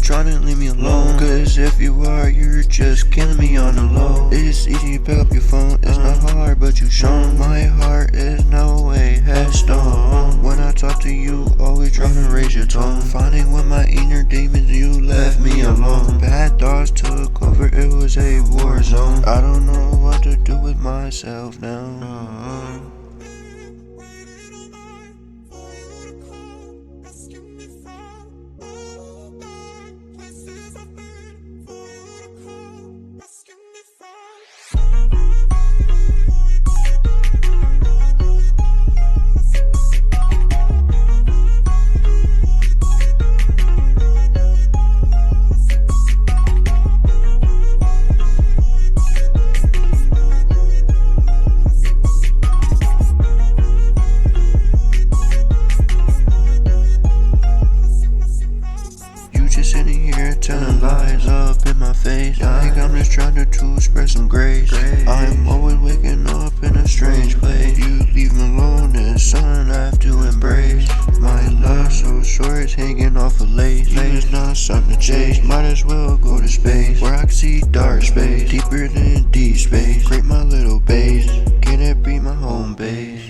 trying to leave me alone, cause if you are, you're just killing me on the low. It's easy to pick up your phone, it's not hard, but you shown. My heart is no way headstone. When I talk to you, always trying to raise your tone. Finding with my inner demons, you left me alone. Bad thoughts took over, it was a war zone. I don't know what to do with myself now. Just sitting here telling lies up in my face, like I'm just trying to spread some grace. I'm always waking up in a strange place. You leave me alone, it's something I have to embrace. My love so short, it's hanging off a lace. It's not something to chase, might as well go to space, where I can see dark space, deeper than deep space. Create my little base, can it be my home base?